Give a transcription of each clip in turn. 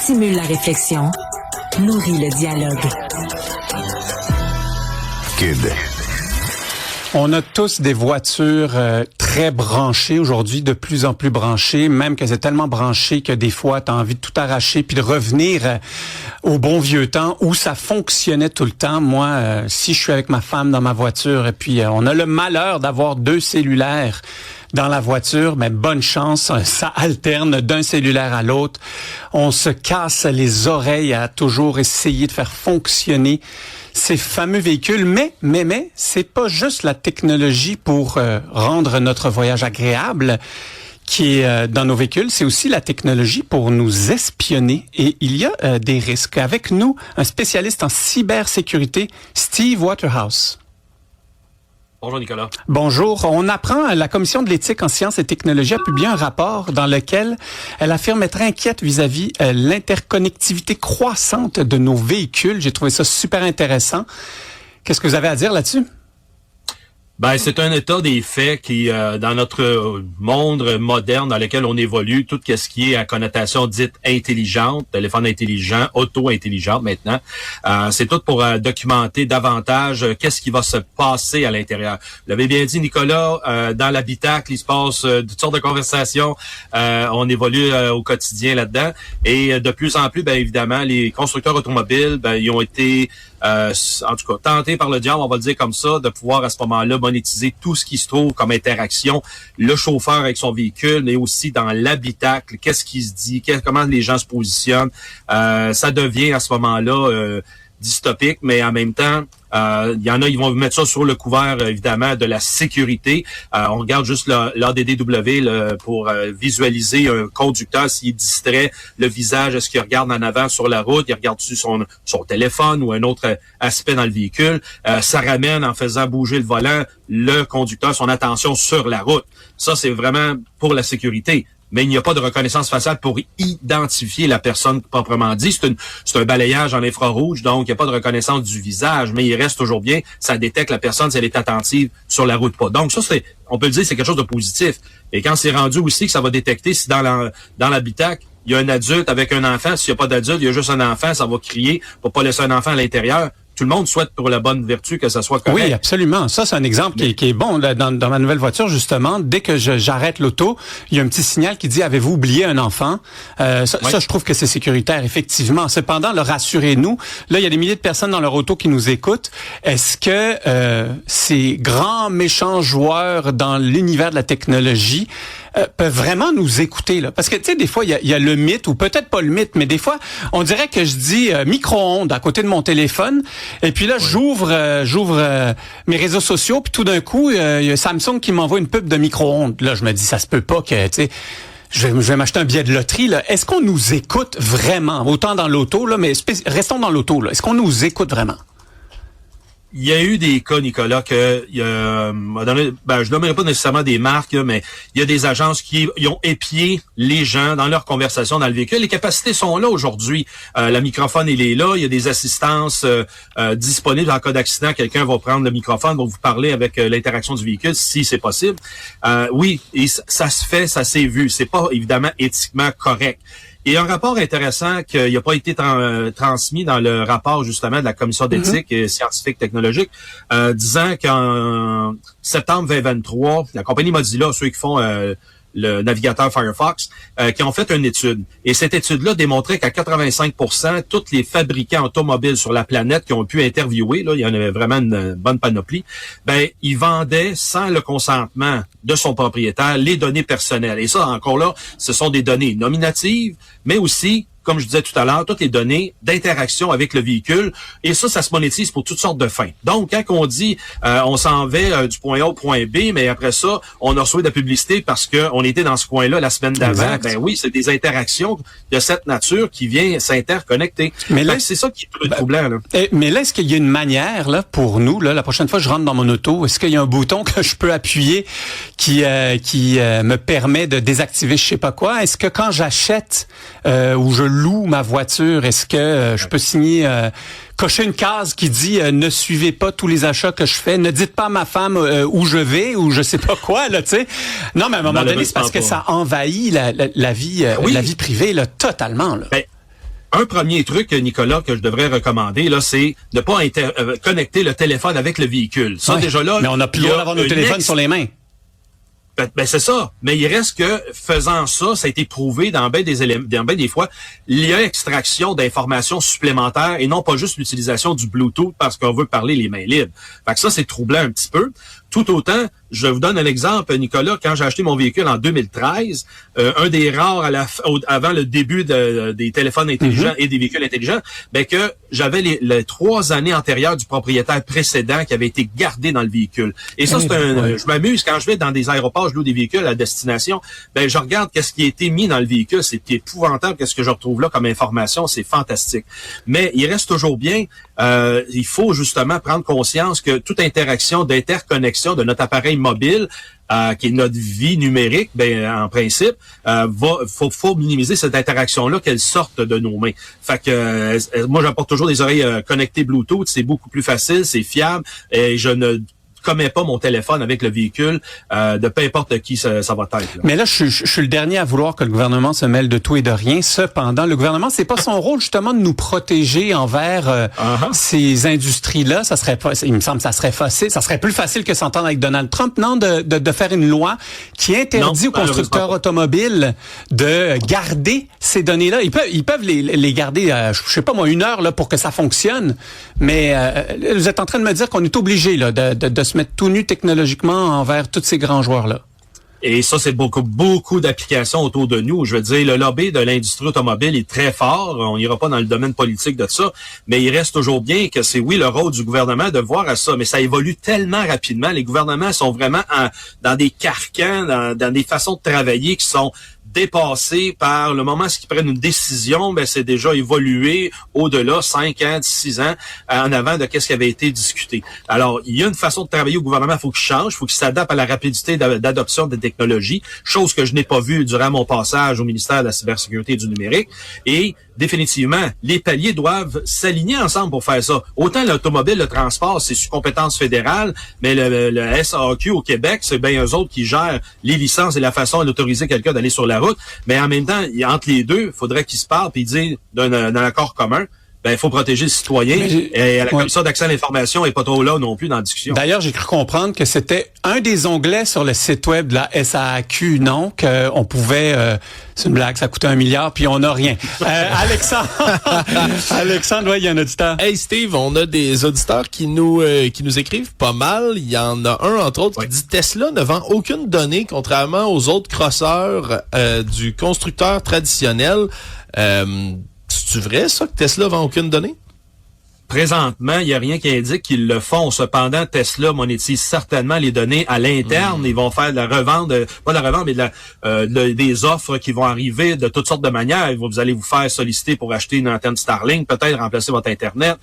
stimule la réflexion, nourrit le dialogue. Kid. On a tous des voitures très branchées aujourd'hui, de plus en plus branchées, même que c'est tellement branché que des fois, tu as envie de tout arracher puis de revenir au bon vieux temps où ça fonctionnait tout le temps. Moi, si je suis avec ma femme dans ma voiture et puis on a le malheur d'avoir 2 cellulaires dans la voiture, mais bonne chance, ça alterne d'un cellulaire à l'autre. On se casse les oreilles à toujours essayer de faire fonctionner ces fameux véhicules, mais c'est pas juste la technologie pour rendre notre voyage agréable qui est dans nos véhicules, c'est aussi la technologie pour nous espionner et il y a des risques. Avec nous, un spécialiste en cybersécurité, Steve Waterhouse. Bonjour Nicolas. Bonjour. On apprend, la Commission de l'éthique en sciences et technologies a publié un rapport dans lequel elle affirme être inquiète vis-à-vis l'interconnectivité croissante de nos véhicules. J'ai trouvé ça super intéressant. Qu'est-ce que vous avez à dire là-dessus? Ben, c'est un état des faits qui, dans notre monde moderne dans lequel on évolue, tout ce qui est à connotation dite intelligente, téléphone intelligent, auto intelligente maintenant, c'est tout pour documenter davantage qu'est-ce qui va se passer à l'intérieur. Vous l'avez bien dit, Nicolas, dans l'habitacle, il se passe toutes sortes de conversations. On évolue au quotidien là-dedans. Et de plus en plus, ben évidemment, les constructeurs automobiles, ben ils ont été en tout cas, tenté par le diable, on va le dire comme ça, de pouvoir à ce moment-là monétiser tout ce qui se trouve comme interaction, le chauffeur avec son véhicule, mais aussi dans l'habitacle, qu'est-ce qui se dit, comment les gens se positionnent. Ça devient à ce moment-là dystopique, mais en même temps, il y en a, ils vont mettre ça sur le couvert, évidemment, de la sécurité. On regarde juste l'ADDW pour visualiser un conducteur s'il est distrait, le visage, est-ce qu'il regarde en avant sur la route, il regarde-tu son téléphone ou un autre aspect dans le véhicule. Ça ramène, en faisant bouger le volant, le conducteur, son attention sur la route. Ça, c'est vraiment pour la sécurité. Mais il n'y a pas de reconnaissance faciale pour identifier la personne proprement dit. C'est un balayage en infrarouge, donc il n'y a pas de reconnaissance du visage, mais il reste toujours bien, ça détecte la personne si elle est attentive sur la route pas. Donc ça, on peut le dire, c'est quelque chose de positif. Et quand c'est rendu aussi que ça va détecter si dans l'habitacle, il y a un adulte avec un enfant, s'il n'y a pas d'adulte, il y a juste un enfant, ça va crier pour pas laisser un enfant à l'intérieur. Tout le monde souhaite pour la bonne vertu que ça soit correct. Oui, absolument. Ça, c'est un exemple qui est bon. Là, dans ma nouvelle voiture, justement, dès que j'arrête l'auto, il y a un petit signal qui dit « Avez-vous oublié un enfant? » Ça, je trouve que c'est sécuritaire, effectivement. Cependant, rassurez-nous, là, il y a des milliers de personnes dans leur auto qui nous écoutent. Est-ce que ces grands méchants joueurs dans l'univers de la technologie peuvent vraiment nous écouter, là? Parce que, tu sais, des fois, il y a le mythe, ou peut-être pas le mythe, mais des fois, on dirait que je dis micro-ondes à côté de mon téléphone, et puis là, j'ouvre mes réseaux sociaux, puis tout d'un coup, il y a Samsung qui m'envoie une pub de micro-ondes. Là, je me dis, ça se peut pas que, tu sais, je vais m'acheter un billet de loterie, là. Est-ce qu'on nous écoute vraiment? Autant dans l'auto, là, mais restons dans l'auto, là. Est-ce qu'on nous écoute vraiment? Il y a eu des cas, Nicolas, je nommerai pas nécessairement des marques, mais il y a des agences qui ont épié les gens dans leur conversation dans le véhicule. Les capacités sont là aujourd'hui. Le microphone, il est là. Il y a des assistances disponibles. En cas d'accident, quelqu'un va prendre le microphone, va vous parler avec l'interaction du véhicule, si c'est possible. Oui, et ça se fait, ça s'est vu. C'est pas évidemment éthiquement correct. Et un rapport intéressant qui n'a pas été transmis dans le rapport justement de la Commission d'éthique scientifique technologique, disant qu'en septembre 2023, la compagnie Mozilla, ceux qui font le navigateur Firefox, qui ont fait une étude. Et cette étude-là démontrait qu'à 85%, tous les fabricants automobiles sur la planète qui ont pu interviewer, là, il y en avait vraiment une bonne panoplie, ils vendaient sans le consentement de son propriétaire les données personnelles. Et ça, encore là, ce sont des données nominatives, mais aussi, comme je disais tout à l'heure, toutes les données d'interaction avec le véhicule. Et ça se monétise pour toutes sortes de fins. Donc, quand on dit on s'en va du point A au point B, mais après ça, on a reçu de la publicité parce qu'on était dans ce coin-là la semaine d'avant. Exact. Ben oui, c'est des interactions de cette nature qui viennent s'interconnecter. Mais là, c'est ça qui est troublant. Là. Mais là, est-ce qu'il y a une manière là pour nous, là, la prochaine fois que je rentre dans mon auto, est-ce qu'il y a un bouton que je peux appuyer qui me permet de désactiver je sais pas quoi? Est-ce que quand j'achète ou je loue ma voiture, est-ce que je peux signer, cocher une case qui dit ne suivez pas tous les achats que je fais, ne dites pas à ma femme où je vais ou je sais pas quoi, là, tu sais. Non, mais à un moment donné, c'est parce que ça envahit la vie privée, là, totalement, là. Un premier truc, Nicolas, que je devrais recommander, là, c'est de pas connecter le téléphone avec le véhicule. Ça, déjà là... Mais on n'a plus le droit d'avoir nos téléphones sur les mains. Ben c'est ça, mais il reste que faisant ça, ça a été prouvé dans bien des fois, il y a extraction d'informations supplémentaires et non pas juste l'utilisation du Bluetooth parce qu'on veut parler les mains libres. Fait que ça, c'est troublant un petit peu. Tout autant, je vous donne un exemple, Nicolas, quand j'ai acheté mon véhicule en 2013, un des rares avant le début des téléphones intelligents et des véhicules intelligents, ben que j'avais les 3 années antérieures du propriétaire précédent qui avait été gardé dans le véhicule. Et ça, je m'amuse quand je vais dans des aéroports, je loue des véhicules à destination, ben je regarde qu'est-ce qui a été mis dans le véhicule, c'est épouvantable qu'est-ce que je retrouve là comme information, c'est fantastique. Mais il reste toujours bien, il faut justement prendre conscience que toute interaction d'interconnexion de notre appareil mobile, qui est notre vie numérique, ben en principe, faut minimiser cette interaction-là, qu'elle sorte de nos mains. Fait que moi, j'apporte toujours des oreilles connectées Bluetooth, c'est beaucoup plus facile, c'est fiable, et je ne commets pas mon téléphone avec le véhicule de peu importe qui ça va être. Là. Mais là, je suis le dernier à vouloir que le gouvernement se mêle de tout et de rien. Cependant, le gouvernement, c'est pas son rôle justement de nous protéger envers ces industries-là. Ça serait pas, il me semble, ça serait facile, ça serait plus facile que s'entendre avec Donald Trump, non, de faire une loi qui interdit aux constructeurs automobiles de garder ces données-là. Ils peuvent les garder, je sais pas moi, 1 heure là pour que ça fonctionne. Mais vous êtes en train de me dire qu'on est obligé là de se mettre tout nu technologiquement envers tous ces grands joueurs-là. Et ça, c'est beaucoup d'applications autour de nous. Je veux dire, le lobby de l'industrie automobile est très fort. On n'ira pas dans le domaine politique de ça, mais il reste toujours bien que c'est, oui, le rôle du gouvernement de voir à ça, mais ça évolue tellement rapidement. Les gouvernements sont vraiment dans des carcans, dans des façons de travailler qui sont dépassés par le moment où ils prennent une décision, ben c'est déjà évolué au-delà 5 ans, 6 ans en avant de qu'est-ce qui avait été discuté. Alors, il y a une façon de travailler au gouvernement, il faut qu'il change, il faut qu'il s'adapte à la rapidité d'adoption des technologies, chose que je n'ai pas vue durant mon passage au ministère de la Cybersécurité et du Numérique. Et définitivement, les paliers doivent s'aligner ensemble pour faire ça. Autant l'automobile, le transport, c'est sous compétence fédérale, mais le SAQ au Québec, c'est bien eux autres qui gèrent les licences et la façon d'autoriser quelqu'un d'aller sur la route. Mais en même temps, entre les deux, il faudrait qu'ils se parlent et disent d'un accord commun. Ben, il faut protéger le citoyen et la commission d'accès à l'information est pas trop là non plus dans la discussion. D'ailleurs, j'ai cru comprendre que c'était un des onglets sur le site web de la SAQ, non? Qu'on pouvait, c'est une blague, ça coûtait 1 milliard puis on n'a rien. Alexandre, il y a un auditeur. Hey Steve, on a des auditeurs qui nous écrivent pas mal. Il y en a un, entre autres, qui dit Tesla ne vend aucune donnée, contrairement aux autres crosseurs du constructeur traditionnel. C'est-tu vrai, ça, que Tesla vend aucune donnée? Présentement, il n'y a rien qui indique qu'ils le font. Cependant, Tesla monétise certainement les données à l'interne. Ils vont faire de la revente, pas de la revente, mais des offres qui vont arriver de toutes sortes de manières. Vous allez vous faire solliciter pour acheter une antenne Starlink, peut-être remplacer votre Internet,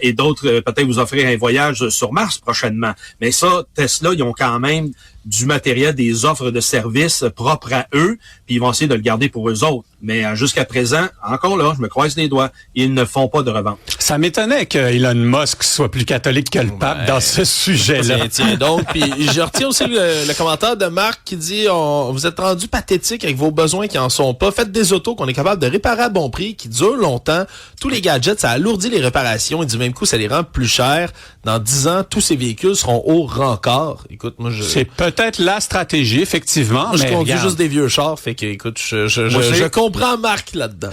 et d'autres, peut-être vous offrir un voyage sur Mars prochainement. Mais ça, Tesla, ils ont quand même du matériel, des offres de services propres à eux, puis ils vont essayer de le garder pour eux autres. Mais jusqu'à présent, encore là, je me croise les doigts, ils ne font pas de revente. Ça m'étonnait que Elon Musk soit plus catholique que le pape dans ce sujet-là. Tiens donc, puis je retiens aussi le commentaire de Marc qui dit vous êtes rendu pathétique avec vos besoins qui en sont pas. Faites des autos qu'on est capable de réparer à bon prix, qui durent longtemps. Tous les gadgets, ça alourdit les réparations et du même coup, ça les rend plus chers. Dans 10 ans, tous ces véhicules seront au rencard. Écoute, moi, c'est peut-être la stratégie, effectivement. Moi, je conduis juste des vieux chars, fait que, écoute, je comprends Marc là-dedans.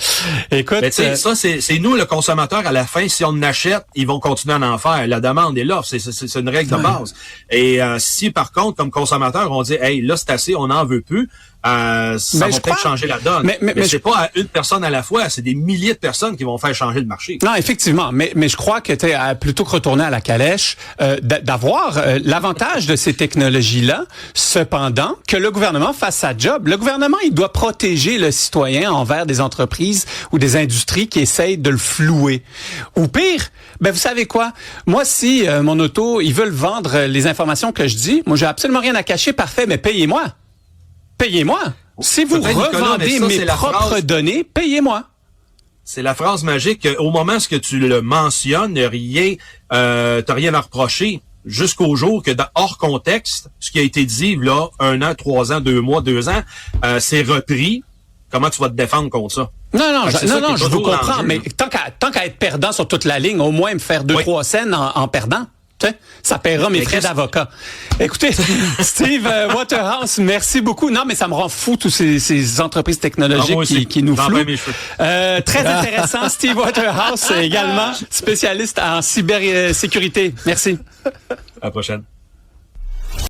Écoute, mais tu sais, ça, c'est nous, le consommateur, à la fin, si on en achète, ils vont continuer à en faire. La demande est là, c'est une règle de base. Et si, par contre, comme consommateur, on dit, hey, là, c'est assez, on n'en veut plus, ça va peut-être changer la donne. Mais c'est pas à une personne à la fois, c'est des milliers de personnes qui vont faire changer le marché. Non, effectivement, mais je crois que plutôt que retourner à la calèche, d'avoir l'avantage de ces technologies-là, cependant, que le gouvernement fasse sa job. Le gouvernement, il doit protéger le citoyen envers des entreprises ou des industries qui essayent de le flouer. Ou pire, ben vous savez quoi? Moi, si mon auto, ils veulent vendre les informations que je dis, moi, j'ai absolument rien à cacher, parfait, mais payez-moi. Payez-moi. Si vous revendez mes propres données, payez-moi. C'est la phrase magique. Au moment où tu le mentionnes, t'as rien à reprocher. Jusqu'au jour que, hors contexte, ce qui a été dit là, 1 an, 3 ans, 2 mois, 2 ans, c'est repris. Comment tu vas te défendre contre ça? Non, je vous comprends, mais l'enjeu. tant qu'à être perdant sur toute la ligne, au moins me faire 2-3 cents en perdant. T'sais, ça paiera mes frais d'avocat. Écoutez, Steve Waterhouse, merci beaucoup. Non, mais ça me rend fou, tous ces entreprises technologiques qui nous flouent. Très intéressant, Steve Waterhouse, également spécialiste en cybersécurité. Merci. À la prochaine.